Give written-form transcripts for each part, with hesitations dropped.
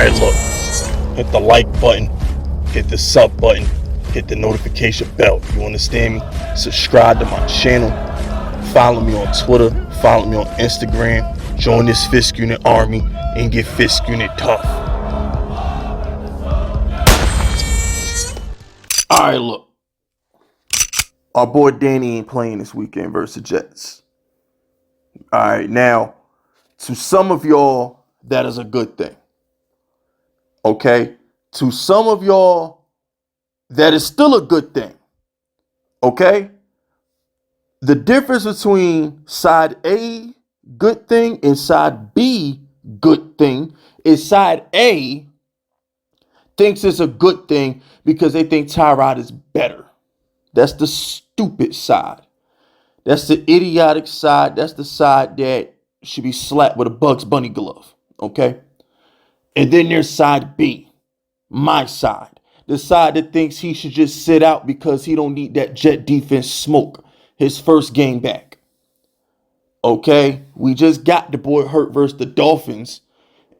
Alright, look. Hit the like button. Hit the sub button. Hit the notification bell. You understand me? Subscribe to my channel. Follow me on Twitter. Follow me on Instagram. Join this Fisk Unit army and get Fisk Unit tough. Alright, look. Our boy Danny ain't playing this weekend versus the Jets. Alright, now, to some of y'all, that is a good thing. Okay? To some of y'all, that is still a good thing. Okay? The difference between side A, good thing, and side B, good thing, is side A thinks it's a good thing because they think Tyrod is better. That's the stupid side. That's the idiotic side. That's the side that should be slapped with a Bugs Bunny glove. Okay? And then there's side B, my side. The side that thinks he should just sit out because he don't need that Jet defense smoke his first game back. Okay? We just got the boy hurt versus the Dolphins.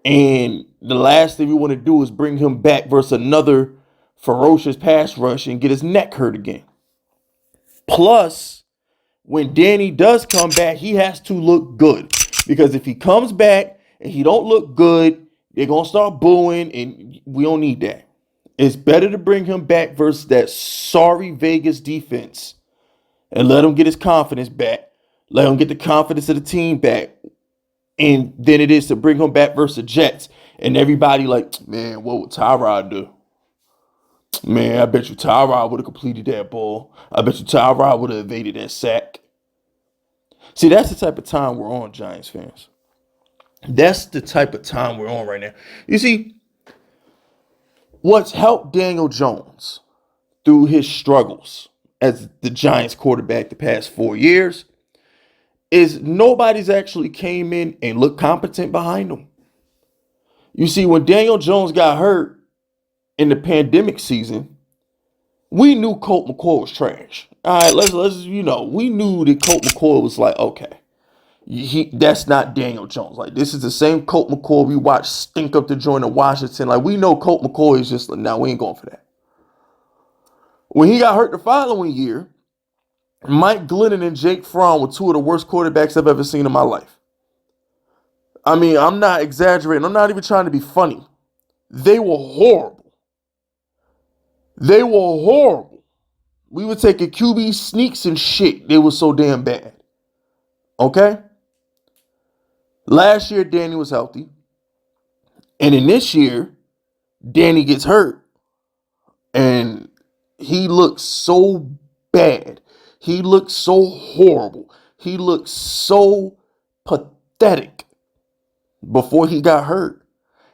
And the last thing we want to do is bring him back versus another ferocious pass rush and get his neck hurt again. Plus, when Danny does come back, he has to look good. Because if he comes back and he don't look good, they're going to start booing, and we don't need that. It's better to bring him back versus that sorry Vegas defense and let him get his confidence back. Let him get the confidence of the team back. And then it is to bring him back versus the Jets. And everybody like, man, what would Tyrod do? Man, I bet you Tyrod would have completed that ball. I bet you Tyrod would have evaded that sack. See, that's the type of time we're on, Giants fans. That's the type of time we're on right now. You see, what's helped Daniel Jones through his struggles as the Giants quarterback the past 4 years is nobody's actually came in and looked competent behind him. You see, when Daniel Jones got hurt in the pandemic season, we knew Colt McCoy was trash. All right, let's we knew that Colt McCoy was like, okay, that's not Daniel Jones. Like, this is the same Colt McCoy we watched stink up the joint in Washington. Like, we know Colt McCoy is just like, nah, we ain't going for that. When he got hurt the following year, Mike Glennon and Jake Fromm were two of the worst quarterbacks I've ever seen in my life. I mean, I'm not exaggerating. I'm not even trying to be funny. They were horrible. They were horrible. We were taking QB sneaks and shit. They were so damn bad. Okay? Last year, Danny was healthy. And in this year, Danny gets hurt. And he looks so bad. He looks so horrible. He looked so pathetic before he got hurt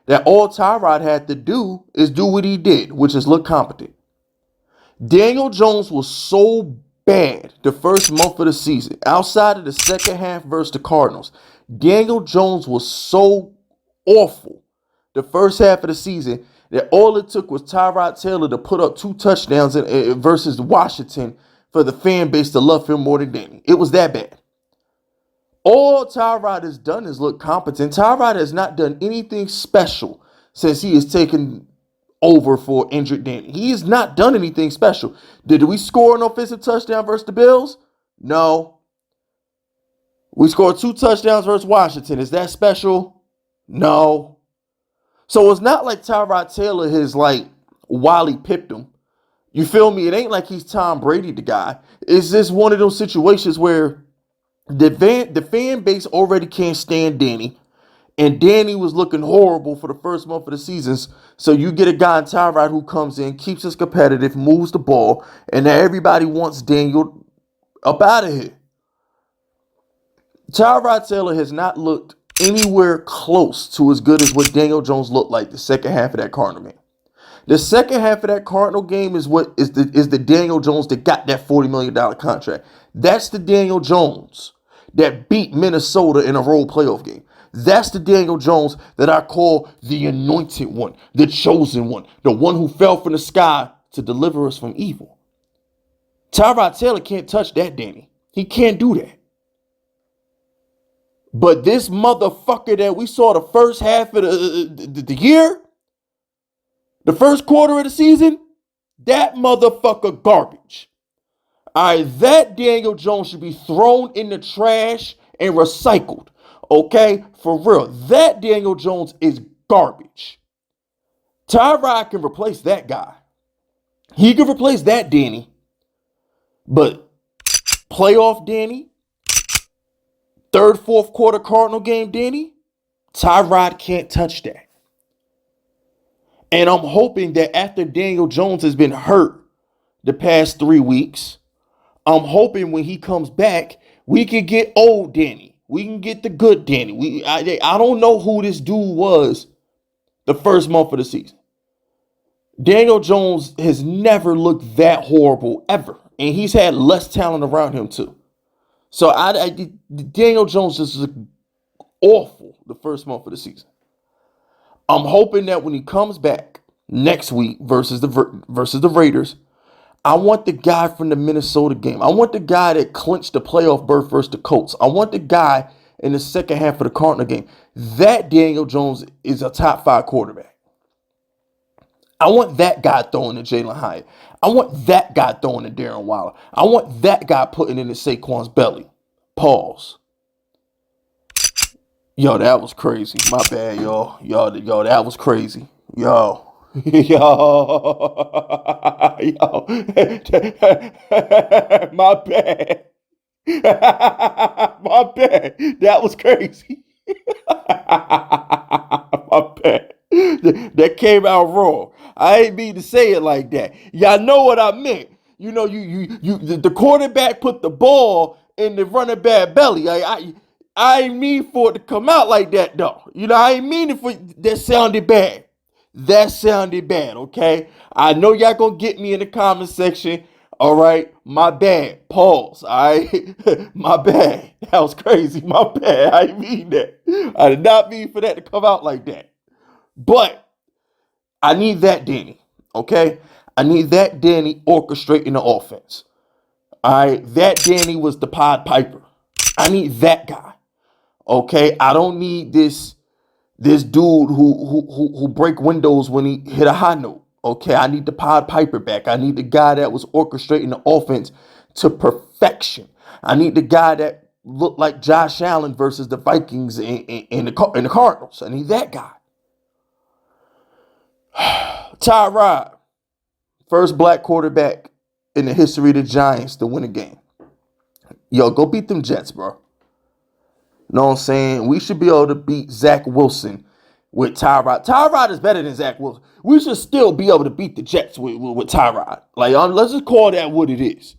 that all Tyrod had to do is do what he did, which is look competent. Daniel Jones was so bad the first month of the season. Outside of the second half versus the Cardinals, Daniel Jones was so awful the first half of the season that all it took was Tyrod Taylor to put up 2 touchdowns versus Washington for the fan base to love him more than Danny. It was that bad. All Tyrod has done is look competent. Tyrod has not done anything special since he has taken over for injured Danny. He has not done anything special. Did we score an offensive touchdown versus the Bills? No. We scored 2 touchdowns versus Washington. Is that special? No. So it's not like Tyrod Taylor has like Wally pipped him. You feel me? It ain't like he's Tom Brady, the guy. It's just one of those situations where the fan base already can't stand Danny. And Danny was looking horrible for the first month of the seasons. So you get a guy in Tyrod who comes in, keeps us competitive, moves the ball, and now everybody wants Daniel up out of here. Tyrod Taylor has not looked anywhere close to as good as what Daniel Jones looked like the second half of that Cardinal game. The second half of that Cardinal game is the Daniel Jones that got that $40 million contract. That's the Daniel Jones that beat Minnesota in a road playoff game. That's the Daniel Jones that I call the anointed one, the chosen one, the one who fell from the sky to deliver us from evil. Tyrod Taylor can't touch that, Danny. He can't do that. But this motherfucker that we saw the first half of the year, The first quarter of the season, that motherfucker garbage. All right, that Daniel Jones should be thrown in the trash and recycled. Okay, for real. That Daniel Jones is garbage. Tyrod can replace that guy. He can replace that Danny. But playoff Danny, third, fourth quarter Cardinal game Danny, Tyrod can't touch that. And I'm hoping that after Daniel Jones has been hurt the past 3 weeks, I'm hoping when he comes back, we can get old Danny. We can get the good Danny. I don't know who this dude was the first month of the season. Daniel Jones has never looked that horrible ever. And he's had less talent around him too. So Daniel Jones just looked awful the first month of the season. I'm hoping that when he comes back next week versus the Raiders, I want the guy from the Minnesota game. I want the guy that clinched the playoff berth versus the Colts. I want the guy in the second half of the Cardinal game. That Daniel Jones is a top 5 quarterback. I want that guy throwing to Jalen Hyatt. I want that guy throwing to Darren Waller. I want that guy putting it in Saquon's belly. Pause. Yo, that was crazy. My bad, y'all. Yo, that was crazy. Yo. Yo. My bad. My bad. That was crazy. My bad. That came out wrong. I ain't mean to say it like that. Y'all know what I meant. You know, the quarterback put the ball in the running back belly. I ain't mean for it to come out like that though. You know, I ain't mean it for that sounded bad. That sounded bad, okay? I know y'all gonna get me in the comment section. All right, my bad. Pause. All right, my bad. That was crazy. My bad. I didn't mean that. I did not mean for that to come out like that. But I need that Danny, okay? I need that Danny orchestrating the offense. All right, that Danny was the Pied Piper. I need that guy, okay? I don't need this dude who break windows when he hit a high note. Okay, I need the Pied Piper back. I need the guy that was orchestrating the offense to perfection. I need the guy that looked like Josh Allen versus the Vikings and the Cardinals. I need that guy. Tyrod, first black quarterback in the history of the Giants to win a game. Yo, go beat them Jets, bro. Know what I'm saying? We should be able to beat Zach Wilson with Tyrod. Tyrod is better than Zach Wilson. We should still be able to beat the Jets with Tyrod. Like, let's just call that what it is.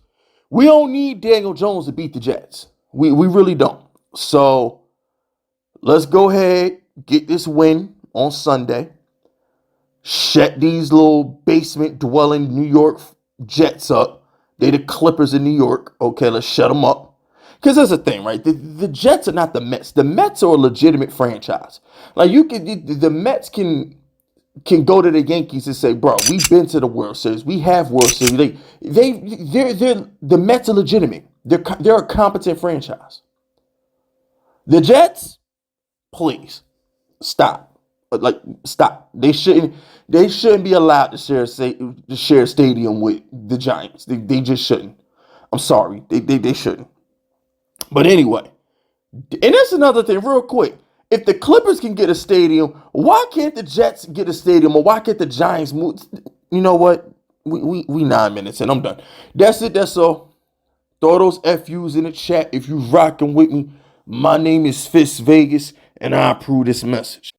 We don't need Daniel Jones to beat the Jets. We really don't. So let's go ahead, get this win on Sunday. Shut these little basement dwelling New York Jets up. They the Clippers in New York. Okay, let's shut them up. Because that's the thing, right? The Jets are not the Mets. The Mets are a legitimate franchise. Like the Mets can go to the Yankees and say, bro, we've been to the World Series. We have World Series. The Mets are legitimate. They're a competent franchise. The Jets, please stop. Like stop. They shouldn't be allowed to share a stadium with the Giants. They just shouldn't. I'm sorry. They shouldn't. But anyway, and that's another thing real quick. If the Clippers can get a stadium, why can't the Jets get a stadium, or why can't the Giants move? You know what? We 9 minutes and I'm done. That's it. That's all. Throw those FUs in the chat if you rocking with me. My name is Fist Vegas and I approve this message.